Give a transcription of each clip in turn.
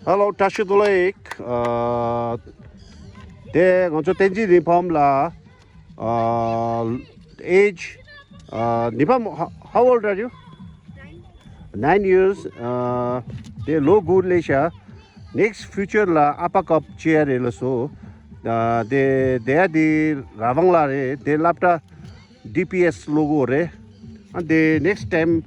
Hello, Tashid Lake. They going to Tenji Nipam la. Age. Nipam, how old are you? 9 years. They low good leisure. Next future la apa cup chair so. They are the Ravangla re. They lapta DPS logo re. And the next time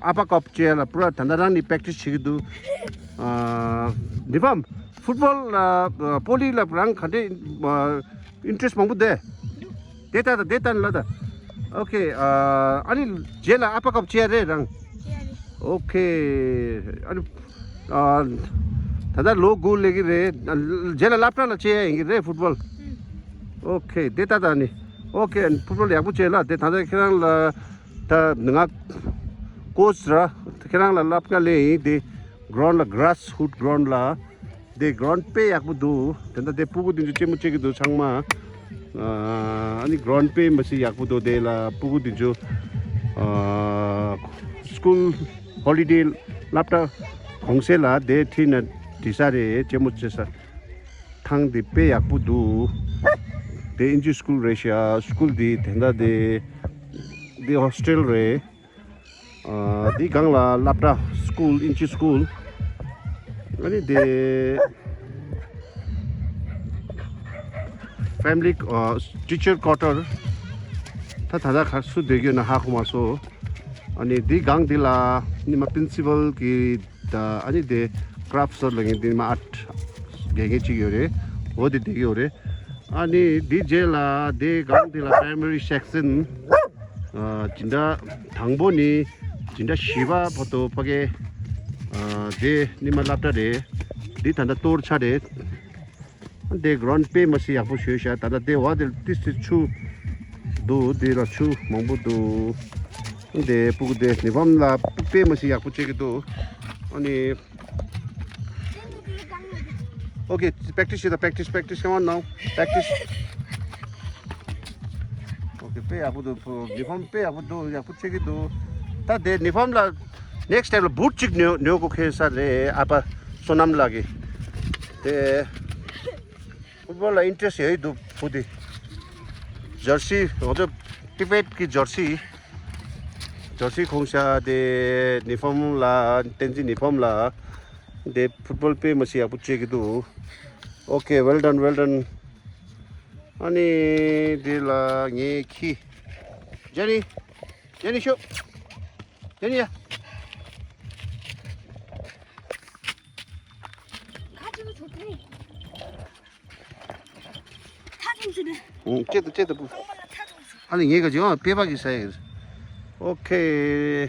apa cup chair la pura thandarang ni practice chigidu. Nipam football poli la rang khade interest mangbu de. Data lada. Okay. Ani jela apa cup chair re rang. Okay. Ani thada low goal legi re jela lapna la chair ingi re football. Okay. Data da ni. Okay. And football yakbu chair de thada kerang la ta nga coach ra kerang la lapka le de ground la grass hood ground la de ground pe yakbu do tenda de pugu din chemu chegi do changma ani ground pe masi yakbu do de la pugu din jo school holiday lapta khongse la de thina tisare chemu chesa thang de pe yakbu do de inji school resha school di tenda de hostel re di gangla lapta school inchi school ani de family teacher quarter ta thada khasu degyo na ha khuma so ani di gang dila ni ma principal ki da ani de craft sir lagi di ma art gege chi yore odi de yore ani di jela de gang dila primary section 진짜 당본이 진짜 시바 포토 파게 데 니마 랍다데 디 탄다 토르 차데 데 그라운드 페 마시 야포 쉐샤 타다 데 와들 티스 추도 데라 추 몽부도 데 부구데 니밤라 페 마시 야포 체게도 아니 Okay, practice. Come on now, practice. Okay, pay abu do uniform pay abu do ya put cheki do. Ta de uniform la next time boot chik nyo ko khesa re apa sonam lagi. Te football la interest hai do pudi. Jersey ojo tibet ki jersey khongsa de uniform la tenji uniform la de football pay masi abu cheki do. Okay, well done. Ani de la nge ki Jenny show Jenny ya 쟤도 부 아니 얘가 지금 배박이 있어요. 오케이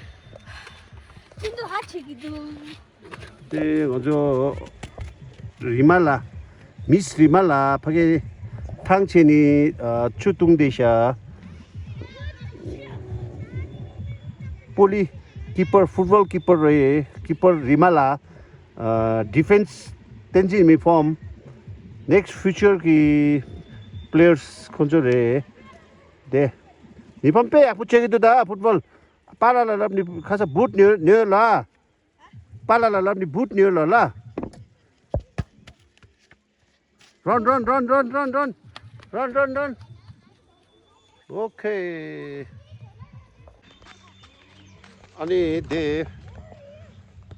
진도 하치기도 네 먼저 리말라 미스 리말라 파게 탕체니 추뚱데샤 poli keeper football keeper रहे keeper रिमाला defence तेंजी में form next future की players कौन जो रहे they निपम pay आप पूछेगी तो दा football पाला ला अपनी खासा बूट न्यू ला पाला ला अपनी बूट न्यू ला run okay ani de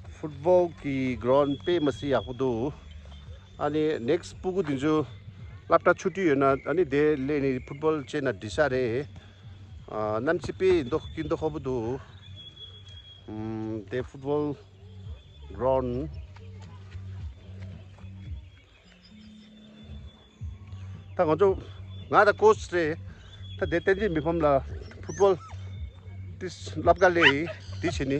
football ki ground pe masi yakudu ani next pugu dinjo lapta chuti na ani de le ni football chena disare nan sipi ndo kindo khobudu de football ground ta gonjo nga da coach re ta de tenji mi phom la football this lapga le tichini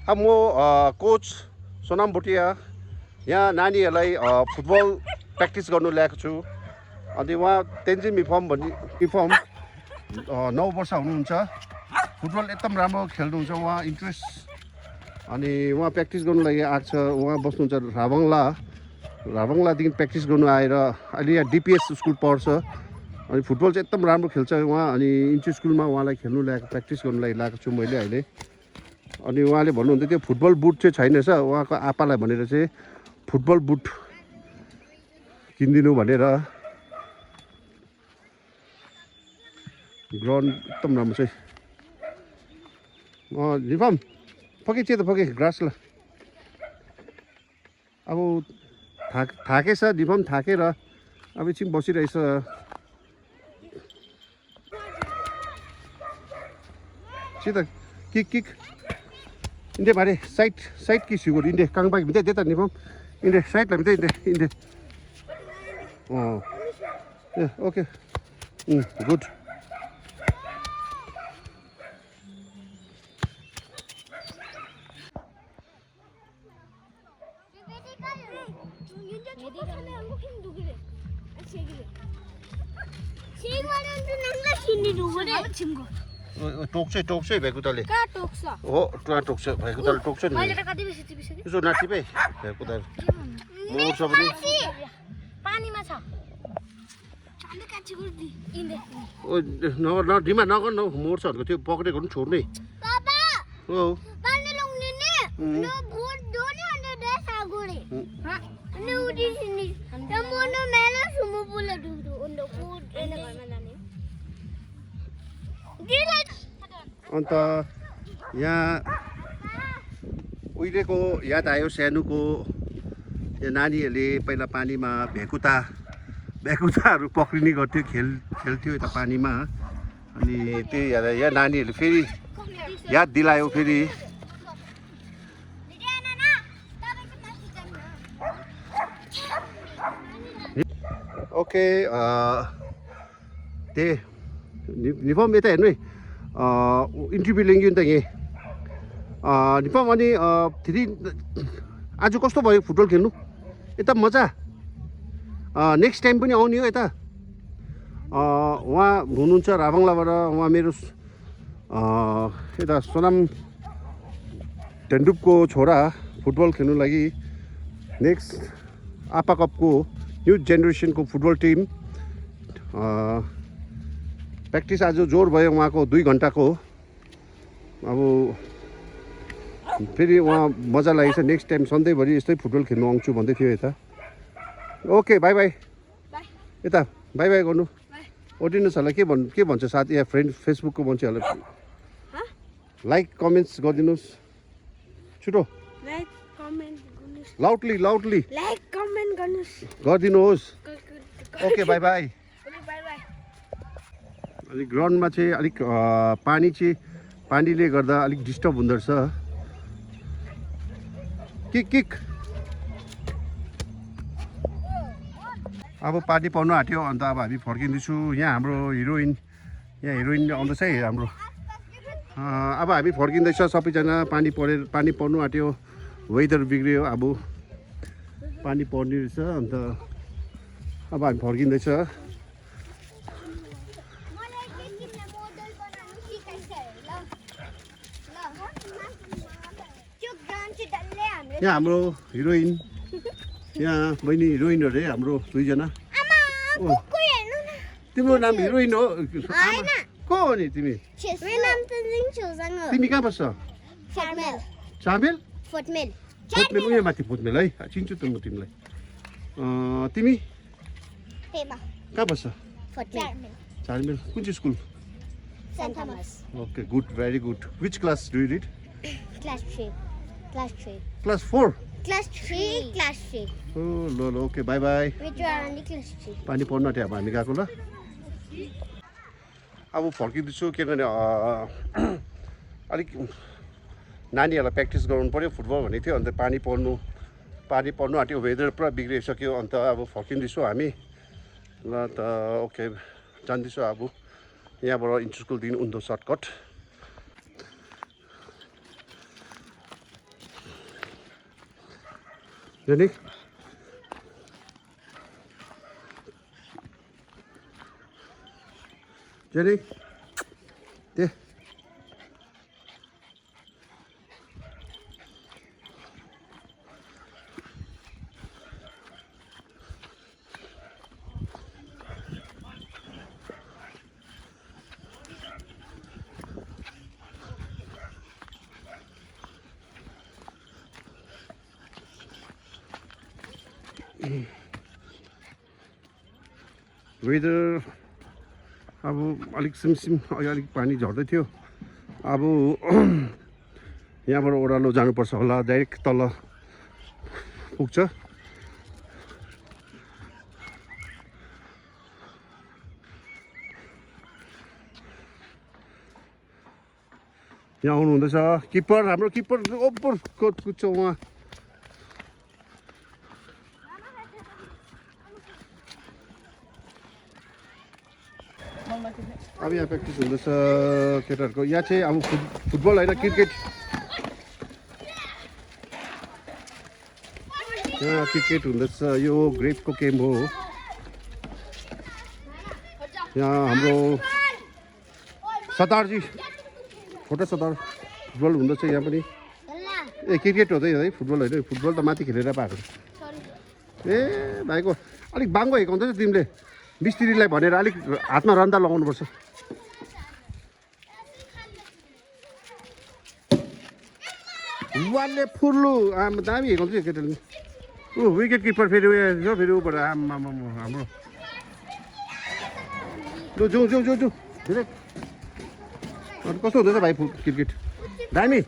amo coach sonam bhutia ya nani lai football practice गर्नु ल्याएको छु अनि उहाँ तेन्जिङ मिफम भन्ने मिफम 9 वर्ष हुनुहुन्छ football एकदम राम्रो खेल्नुहुन्छ उहाँ इन्ट्रेस्ट अनि उहाँ प्र्याक्टिस गर्नु लागि आएको छ उहाँ बस्नुहुन्छ राभङलादेखि प्र्याक्टिस गर्नु आएर अहिले यहाँ डिपिएस स्कुल पढ्छ अनि फुटबल चाहिँ एकदम राम्रो खेल्छ उहाँ अनि इन्ची स्कुलमा उहाँलाई खेल्नु ल्याएको प्र्याक्टिस गर्नु लागि ल्याएको छु मैले अहिले अनि उहाँले भन्नुहुन्थ्यो त्यो फुटबल बुट चाहिँ छैन रहेछ उहाँको आप्पालाई भनेर चाहिँ फुटबल बुट किनिदिनु भनेर ग्राउन्ड एकदम राम्रो छ रिफम पके चाहिँ त पके ग्रास ल अब थाकेछ रिफम थाकेर अब एकछिन बसिरहेछ सिधा किक इं데 말해 사이트 기시고 인데 깡박이 밑에 됐다 니범 인데 사이트 밑에 인데 예 오케이 굿 टोक्छ भेकुताले कहाँ टोक्छ हो टोक्छ भेकुताले टोक्छ नि मैले त कति बेसी टिपिसके यसो नाटिपे भेकुताले मोर्छ पनि पानीमा छ चाले काची गुर्दी इन्де ओ न डिमा नगर न मोर्छहरुको त्यो पक्रेको पनि छोड्ने बाबा हो पानी लग्ने ने न भोट दोने अन्त देसा गोरे हा न उडी सिनी त मोनो मेला सुमु पुला दुदु अन्त फुट एने घरमा जाने अन्त यहाँ उहिलेको याद आयो सानोको यो नानीहरूले पहिला पानीमा भेकुताहरू पक्रिने गर्थ्यो खेल्थ्यो यता पानीमा अनि त्यही याद आयो यहाँ नानीहरूले फेरि याद दिलायो फेरि ओके त्यही निफम यता हेर्नु है इन्टरभ्यू लिन्छु नि त यहाँ निफम अनि फेरि आज कस्तो भयो फुटबल खेल्नु यता मजा नेक्स्ट टाइम पनि आउने हो यता उहाँ हुनुहुन्छ राभाङलाबाट उहाँ मेरो यता सोनाम ढेन्डुपको छोरा फुटबल खेल्नु लागि नेक्स्ट आप्पा कपको न्यू जेनेरेसनको फुटबल टिम प्र्याक्टिस आज जोर भयो उहाँको 2 घन्टाको अब फेरि उहाँ मजा लागेको छ नेक्स्ट टाइम सधैँभरि यस्तै फुटबल खेल्नु आउँछु भन्दै थियो यता ओके बाई बाई यता बाई बाई गर्नु ओडियन्सहरूलाई के भन्छ साथी या फ्रेन्ड फेसबुकको मान्छेहरूलाई लाइक कमेन्ट्स गरिदिनुहोस् छिटो लाइक कमेन्ट गर्नुस् लाउडली लाइक कमेन्ट गर्नुस् गरिदिनुहोस् okay by by by by अलिक ग्राउन्डमा चाहिँ अलिक पानीले गर्दा अलिक डिस्टर्ब हुँदो रहेछ किक अब पानी पर्नु आँट्यो अन्त अब हामी फर्किँदैछु यहाँ हाम्रो हिरोइन आउँदैछ है हाम्रो अब हामी फर्किँदैछ सबैजना पानी पर्नु आँट्यो वेदर बिग्रियो अब पानी पर्ने रहेछ अन्त अब हामी फर्किँदैछ यहाँ हाम्रो हिरोइन यहाँ बहिनी हिरोइनहरू है हाम्रो 2 जना तिम्रो नाम हिरोइन हो को हो नि तिमी तिमी कहाँ बस्छ चामेल फोटमेल उयो माथि फोटमेल है चिन्छु त म तिमीलाई तिमी कहाँ बस्छ चारमेल कुन चाहिँ school okay good very good which class do you read class 4 ओ ल ओके बाई बाई पानी पर्नु आँट्यो अब हामी गएको ल अब फर्किँदैछु किनभने अलिक नानीहरूलाई प्र्याक्टिस गराउनु पऱ्यो फुटबल भनेको थियो अन्त पानी पर्नु आँट्यो वेदर पुरा बिग्रिसक्यो अन्त अब फर्किँदैछु हामी ल त ओके जान्दैछु अब यहाँबाट इन्टर स्कुल उन्दो shortcut Jenny? Jenny? There. Weather अब अलिक सिमसिम अलिक पानी झर्दै थियो अब यहाँबाट ओह्रालो जानुपर्छ होला डाइरेक्ट तल पुग्छ यहाँ आउनु हुँदैछ किपर हाम्रो किपर ओपर कुद्छ उहाँ अब यहाँ प्र्याक्टिस हुँदैछ केटाहरूको यहाँ चाहिँ अब फुटबल होइन क्रिकेट यहाँ क्रिकेट हुँदैछ यो ग्रेपको गेम हो यहाँ हाम्रो सरदारजी छोटा सरदार फुटबल हुँदैछ यहाँ पनि ए क्रिकेट हुँदैन है फुटबल होइन फुटबल त माथि खेलेर पाएको ए भाइको अलिक बाङ्गो हिर्काउँदैछ तिमीले मिस्त्रीलाई भनेर अलिक हातमा रन्दा लगाउनुपर्छ वालले फुल्लु आमा दामी हिर्काउँछ केटाले विकेट किपर फेरि उयो फेरि ऊबाट आमा हाम्रो लु जाउँ जाउँ जाउँ जाउँ धेरै कस्तो हुँदैछ भाइ क्रिकेट दामी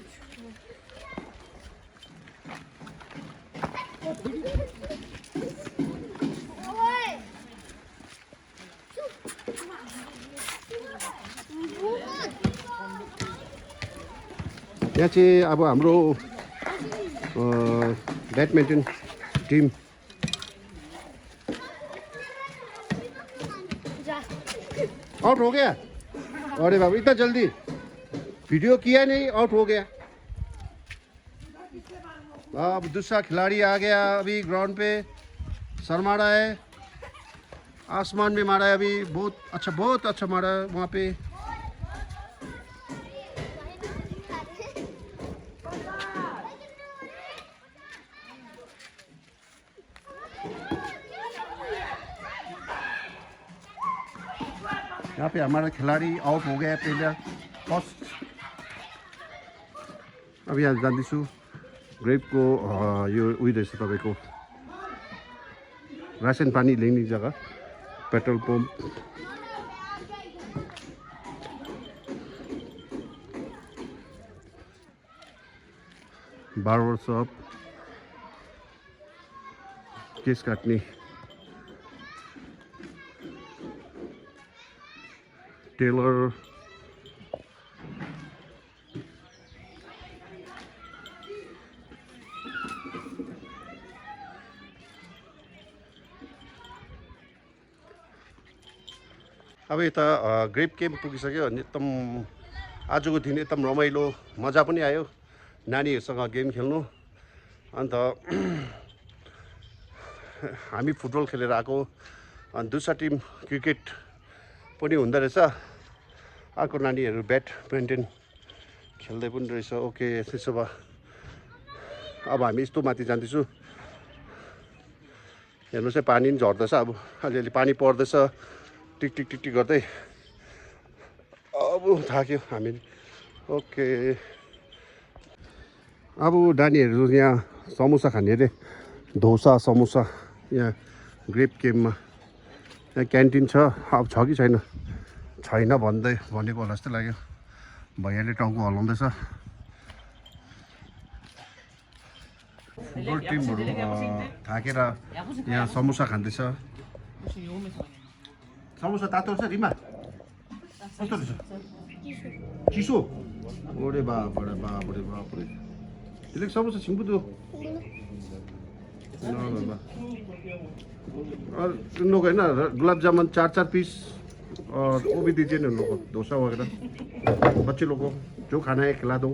यहाँ चाहिँ अब हाम्रो बैडमिंटन टीम आउट हो गया अरे बाबू इतना जल्दी वीडियो किया नहीं आउट हो गया अब दूसरा खिलाड़ी आ गया अभी ग्राउंड पे सर मारा है आसमान में मारा है अभी बहुत अच्छा मारा है वहाँ पे यहाँ पे हमारा खिलाड़ी आउट हो गया प्लेयर फर्स्ट अब यहाँ जाँदैछु ग्रेपको यो उयो रहेछ तपाईँको रासन पानी ल्याउने जग्गा पेट्रोल पम्प बार्बर शप केस काट्ने टेलर अब यता ग्रेप केम्प पुगिसक्यो अनि एकदम आजको दिन एकदम रमाइलो मजा पनि आयो नानीहरूसँग गेम खेल्नु अन्त हामी फुटबल खेलेर आएको अनि दूसरा टिम क्रिकेट पनि हुँदो रहेछ अर्को नानीहरू ब्याडमिन्टन खेल्दै पनि रहेछ ओके त्यसो भए अब हामी यस्तो माथि जाँदैछु हेर्नुहोस् है पानी पनि झर्दैछ अब अलिअलि पानी पर्दैछ टिक टिक टिक टिक गर्दै अब थाक्यो हामी ओके अब नानीहरू यहाँ समोसा खाने अरे डोसा समोसा यहाँ ग्रेप केम्पमा यहाँ क्यान्टिन छ अब छ कि छैन भनेको होला जस्तो लाग्यो भैयाले टाउको हल्लाउँदैछ फुटबल टिमहरू थाकेर यहाँ समोसा खाँदैछ समोसा तातो रहेछ रिमा कस्तो रहेछ चिसो ओरे बापरे बापरे बापरे त्यसले समोसा सिम्पुदो और इन लोग है ना गुलाब जामुन 4-4 पीस और वो भी दीजिए ना उन लोग को डोसा वगैरह बच्चे लोगों को जो खाना है खिला दो